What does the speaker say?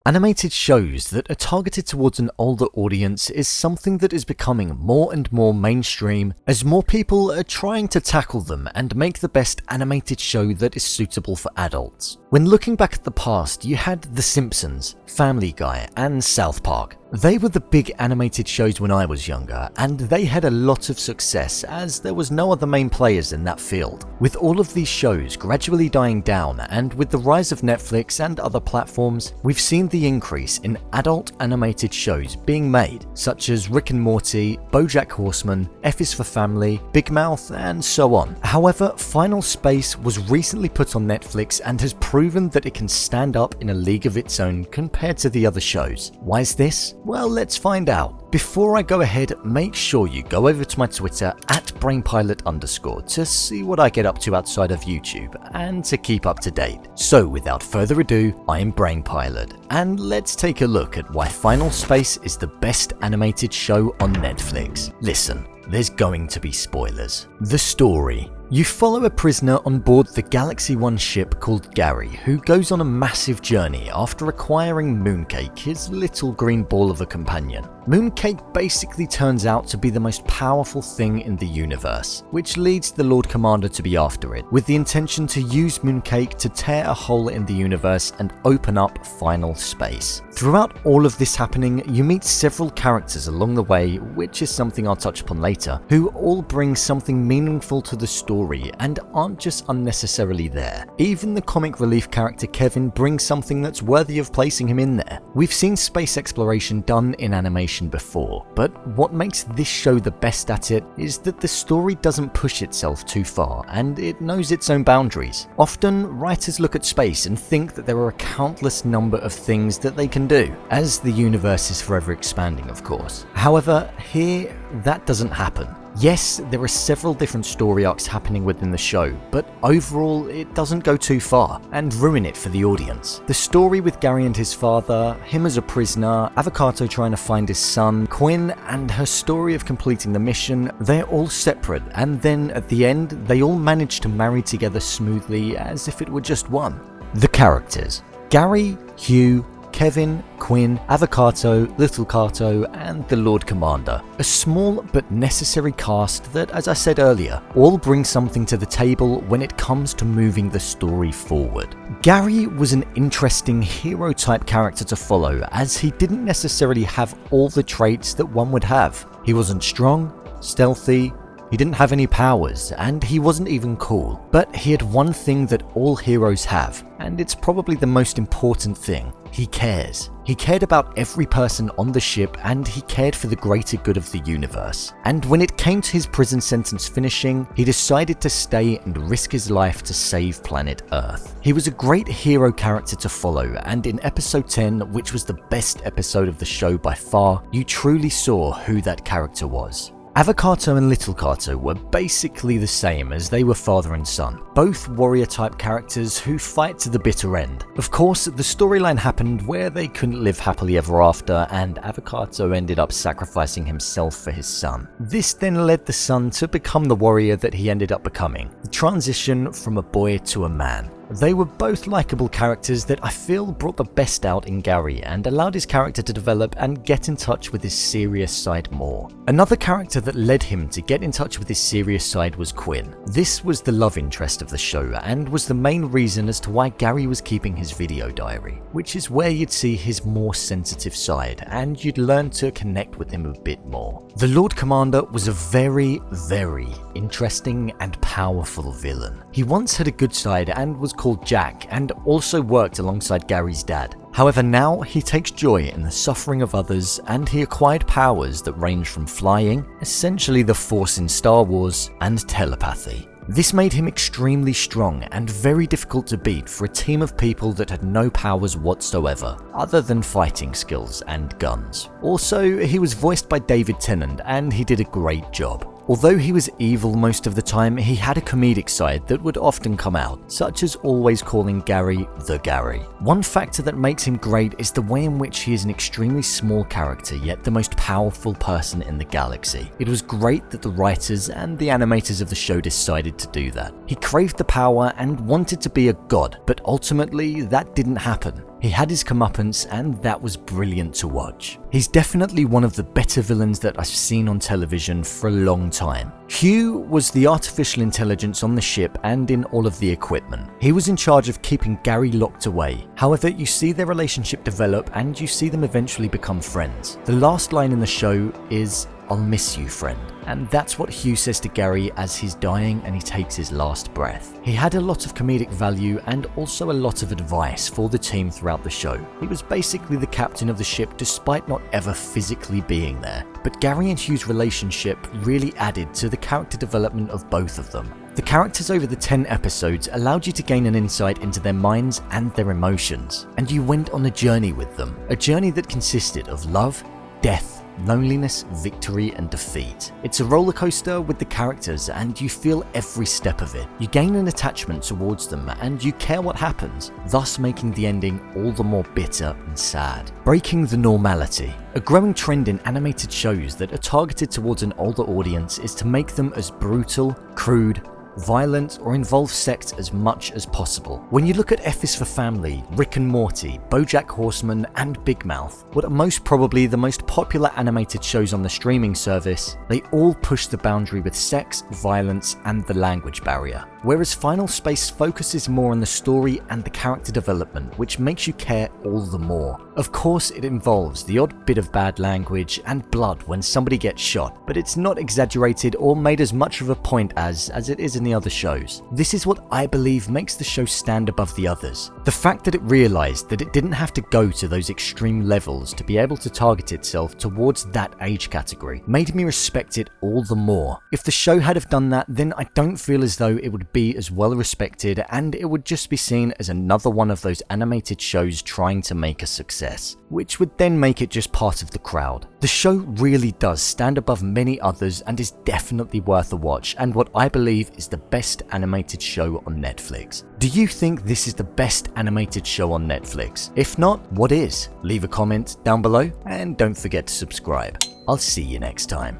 Animated shows that are targeted towards an older audience is something that is becoming more and more mainstream as more people are trying to tackle them and make the best animated show that is suitable for adults. When looking back at the past, you had The Simpsons, Family Guy, and South Park. They were the big animated shows when I was younger, and they had a lot of success as there was no other main players in that field. With all of these shows gradually dying down, and with the rise of Netflix and other platforms, we've seen the increase in adult animated shows being made, such as Rick and Morty, BoJack Horseman, F is for Family, Big Mouth, and so on. However, Final Space was recently put on Netflix and has proven that it can stand up in a league of its own compared to the other shows. Why is this? Well, let's find out. Before I go ahead, make sure you go over to my Twitter at BrainPilot_ to see what I get up to outside of YouTube and to keep up to date. So without further ado, I'm BrainPilot, and let's take a look at why Final Space is the best animated show on Netflix. Listen, there's going to be spoilers. The story. You follow a prisoner on board the Galaxy 1 ship called Gary, who goes on a massive journey after acquiring Mooncake, his little green ball of a companion. Mooncake basically turns out to be the most powerful thing in the universe, which leads the Lord Commander to be after it, with the intention to use Mooncake to tear a hole in the universe and open up Final Space. Throughout all of this happening, you meet several characters along the way, which is something I'll touch upon later, who all bring something meaningful to the story and aren't just unnecessarily there. Even the comic relief character Kevin brings something that's worthy of placing him in there. We've seen space exploration done in animation before, but what makes this show the best at it is that the story doesn't push itself too far and it knows its own boundaries. Often, writers look at space and think that there are a countless number of things that they can do, as the universe is forever expanding, of course. However, here, that doesn't happen. Yes, there are several different story arcs happening within the show, but overall it doesn't go too far and ruin it for the audience. The story with Gary and his father, him as a prisoner, Avocado trying to find his son, Quinn and her story of completing the mission, they're all separate, and then at the end they all manage to marry together smoothly as if it were just one. The characters. Gary, Hugh, Kevin, Quinn, Avocado, Little Cato, and the Lord Commander. A small but necessary cast that, as I said earlier, all bring something to the table when it comes to moving the story forward. Gary was an interesting hero-type character to follow, as he didn't necessarily have all the traits that one would have. He wasn't strong, stealthy, he didn't have any powers, and he wasn't even cool. But he had one thing that all heroes have, and it's probably the most important thing. He cares. He cared about every person on the ship, and he cared for the greater good of the universe. And when it came to his prison sentence finishing, he decided to stay and risk his life to save planet Earth. He was a great hero character to follow, and in episode 10, which was the best episode of the show by far, you truly saw who that character was. Avocado and Little Cato were basically the same, as they were father and son, both warrior-type characters who fight to the bitter end. Of course, the storyline happened where they couldn't live happily ever after, and Avocado ended up sacrificing himself for his son. This then led the son to become the warrior that he ended up becoming, the transition from a boy to a man. They were both likable characters that I feel brought the best out in Gary and allowed his character to develop and get in touch with his serious side more. Another character that led him to get in touch with his serious side was Quinn. This was the love interest of the show and was the main reason as to why Gary was keeping his video diary, which is where you'd see his more sensitive side and you'd learn to connect with him a bit more. The Lord Commander was a very, very interesting and powerful villain. He once had a good side and was called Jack and also worked alongside Gary's dad. However, now he takes joy in the suffering of others and he acquired powers that range from flying, essentially the Force in Star Wars, and telepathy. This made him extremely strong and very difficult to beat for a team of people that had no powers whatsoever, other than fighting skills and guns. Also, he was voiced by David Tennant and he did a great job. Although he was evil most of the time, he had a comedic side that would often come out, such as always calling Gary the Gary. One factor that makes him great is the way in which he is an extremely small character, yet the most powerful person in the galaxy. It was great that the writers and the animators of the show decided to do that. He craved the power and wanted to be a god, but ultimately that didn't happen. He had his comeuppance, and that was brilliant to watch. He's definitely one of the better villains that I've seen on television for a long time. Hugh was the artificial intelligence on the ship and in all of the equipment. He was in charge of keeping Gary locked away. However, you see their relationship develop and you see them eventually become friends. The last line in the show is, "I'll miss you, friend." And that's what Hugh says to Gary as he's dying and he takes his last breath. He had a lot of comedic value and also a lot of advice for the team throughout the show. He was basically the captain of the ship despite not ever physically being there. But Gary and Hugh's relationship really added to the character development of both of them. The characters over the 10 episodes allowed you to gain an insight into their minds and their emotions, and you went on a journey with them, a journey that consisted of love, death, loneliness, victory, and defeat. It's a roller coaster with the characters and you feel every step of it. You gain an attachment towards them and you care what happens, thus making the ending all the more bitter and sad. Breaking the normality. A growing trend in animated shows that are targeted towards an older audience is to make them as brutal, crude, violent, or involve sex as much as possible. When you look at F is for Family, Rick and Morty, BoJack Horseman, and Big Mouth, what are most probably the most popular animated shows on the streaming service, they all push the boundary with sex, violence, and the language barrier. Whereas Final Space focuses more on the story and the character development, which makes you care all the more. Of course, it involves the odd bit of bad language and blood when somebody gets shot, but it's not exaggerated or made as much of a point as it is in the other shows. This is what I believe makes the show stand above the others. The fact that it realized that it didn't have to go to those extreme levels to be able to target itself towards that age category made me respect it all the more. If the show had have done that, then I don't feel as though it would be as well respected and it would just be seen as another one of those animated shows trying to make a success, which would then make it just part of the crowd. The show really does stand above many others and is definitely worth a watch and what I believe is the best animated show on Netflix. Do you think this is the best animated show on Netflix? If not, what is? Leave a comment down below and don't forget to subscribe. I'll see you next time.